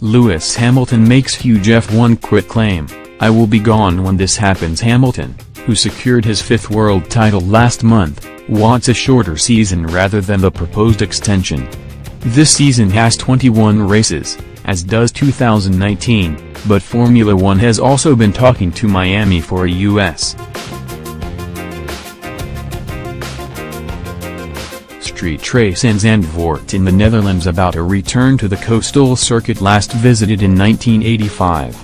Lewis Hamilton makes huge F1 quit claim, "I will be gone when this happens." Hamilton, who secured his fifth world title last month, wants a shorter season rather than the proposed extension. This season has 21 races, as does 2019, but Formula One has also been talking to Miami for a U.S. street race in Zandvoort in the Netherlands about a return to the coastal circuit last visited in 1985.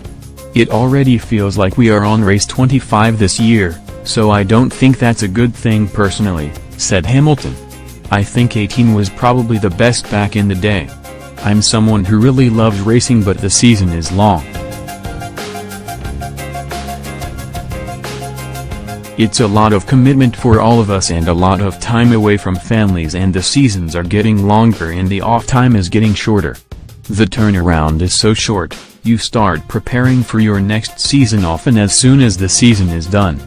"It already feels like we are on race 25 this year, so I don't think that's a good thing personally," said Hamilton. "I think 18 was probably the best back in the day. I'm someone who really loves racing, but the season is long. It's a lot of commitment for all of us and a lot of time away from families, and the seasons are getting longer and the off time is getting shorter. The turnaround is so short, you start preparing for your next season often as soon as the season is done.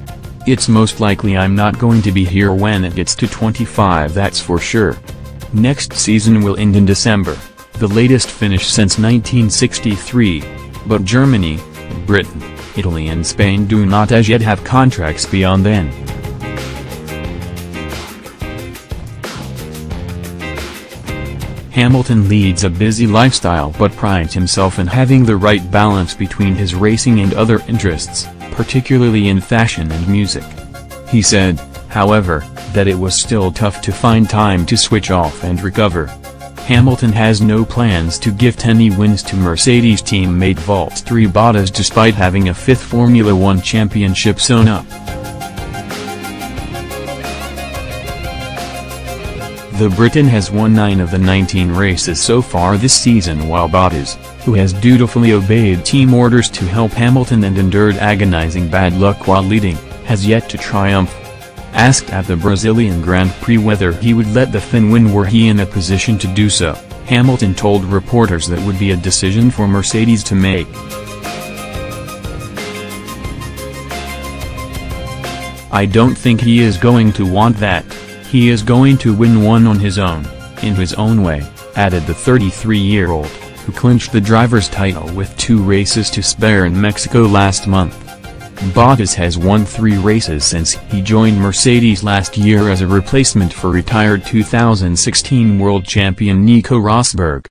It's most likely I'm not going to be here when it gets to 25, that's for sure. Next season will end in December, the latest finish since 1963, but Germany, Britain, Italy and Spain do not as yet have contracts beyond then." Hamilton leads a busy lifestyle but prides himself in having the right balance between his racing and other interests, particularly in fashion and music. He said, however, that it was still tough to find time to switch off and recover. Hamilton has no plans to gift any wins to Mercedes teammate Valtteri Bottas despite having a fifth Formula One championship sewn up. The Briton has won 9 of the 19 races so far this season, while Bottas, who has dutifully obeyed team orders to help Hamilton and endured agonizing bad luck while leading, has yet to triumph. Asked at the Brazilian Grand Prix whether he would let the Finn win were he in a position to do so, Hamilton told reporters that would be a decision for Mercedes to make. "I don't think he is going to want that. He is going to win one on his own, in his own way," added the 33-year-old, who clinched the driver's title with 2 races to spare in Mexico last month. Bottas has won 3 races since he joined Mercedes last year as a replacement for retired 2016 world champion Nico Rosberg.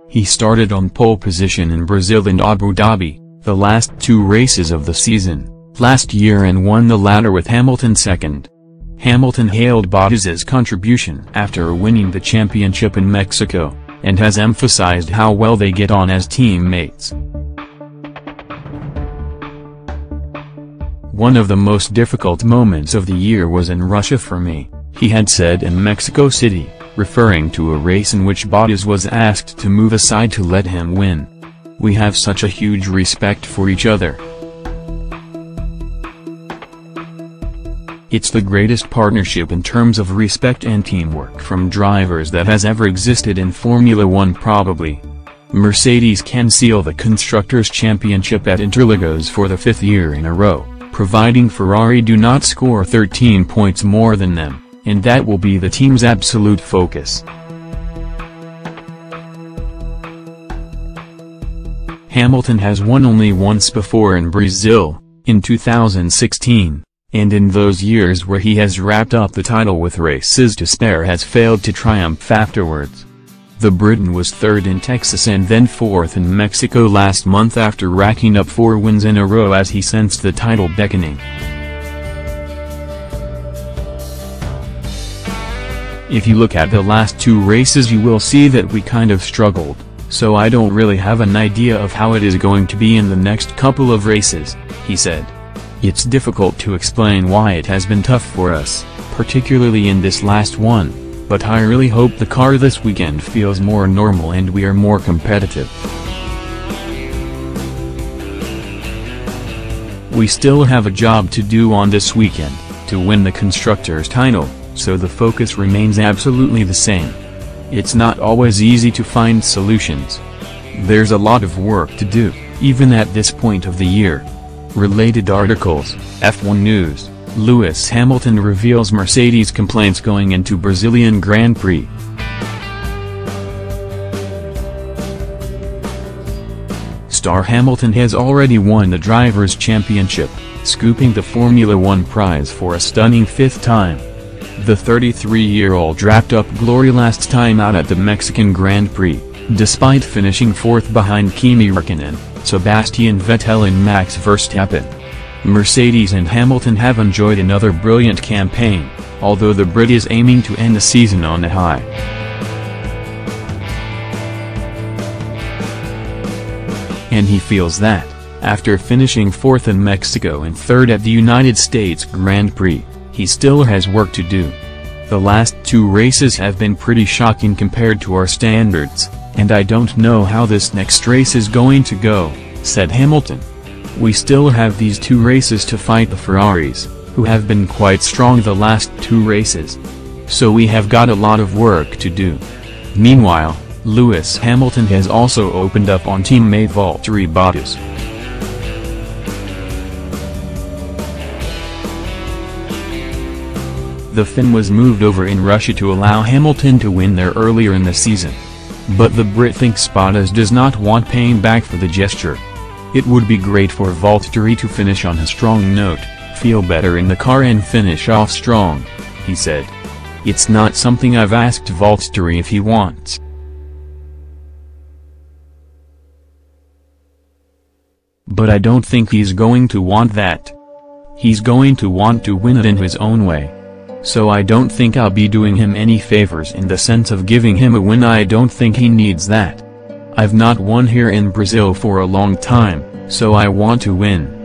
He started on pole position in Brazil and Abu Dhabi, the last 2 races of the season, last year and won the latter with Hamilton second. Hamilton hailed Bottas's contribution after winning the championship in Mexico, and has emphasized how well they get on as teammates. "One of the most difficult moments of the year was in Russia for me," he had said in Mexico City, referring to a race in which Bottas was asked to move aside to let him win. "We have such a huge respect for each other. It's the greatest partnership in terms of respect and teamwork from drivers that has ever existed in Formula One probably. Mercedes can seal the Constructors' Championship at Interlagos for the 5th year in a row, providing Ferrari do not score 13 points more than them, and that will be the team's absolute focus." Hamilton has won only once before in Brazil, in 2016. And in those years where he has wrapped up the title with races to spare has failed to triumph afterwards. The Briton was 3rd in Texas and then 4th in Mexico last month after racking up 4 wins in a row as he sensed the title beckoning. "If you look at the last 2 races you will see that we kind of struggled, so I don't really have an idea of how it is going to be in the next couple of races," he said. "It's difficult to explain why it has been tough for us, particularly in this last one, but I really hope the car this weekend feels more normal and we are more competitive. We still have a job to do on this weekend, to win the Constructors' title, so the focus remains absolutely the same. It's not always easy to find solutions. There's a lot of work to do, even at this point of the year." Related articles, F1 News. Lewis Hamilton reveals Mercedes complaints going into Brazilian Grand Prix. Star Hamilton has already won the Drivers' Championship, scooping the Formula One prize for a stunning 5th time. The 33-year-old wrapped up glory last time out at the Mexican Grand Prix, despite finishing 4th behind Kimi Räikkönen, Sebastian Vettel and Max Verstappen. Mercedes and Hamilton have enjoyed another brilliant campaign, although the Brit is aiming to end the season on a high. And he feels that, after finishing 4th in Mexico and 3rd at the United States Grand Prix, he still has work to do. The last 2 races have been pretty shocking compared to our standards, and I don't know how this next race is going to go, said Hamilton. We still have these 2 races to fight the Ferraris, who have been quite strong the last 2 races. So we have got a lot of work to do. Meanwhile, Lewis Hamilton has also opened up on teammate Valtteri Bottas. The Finn was moved over in Russia to allow Hamilton to win there earlier in the season. But the Brit thinks Bottas does not want paying back for the gesture. It would be great for Valtteri to finish on a strong note, feel better in the car and finish off strong, he said. It's not something I've asked Valtteri if he wants. But I don't think he's going to want that. He's going to want to win it in his own way. So I don't think I'll be doing him any favors in the sense of giving him a win. I don't think he needs that. I've not won here in Brazil for a long time, so I want to win.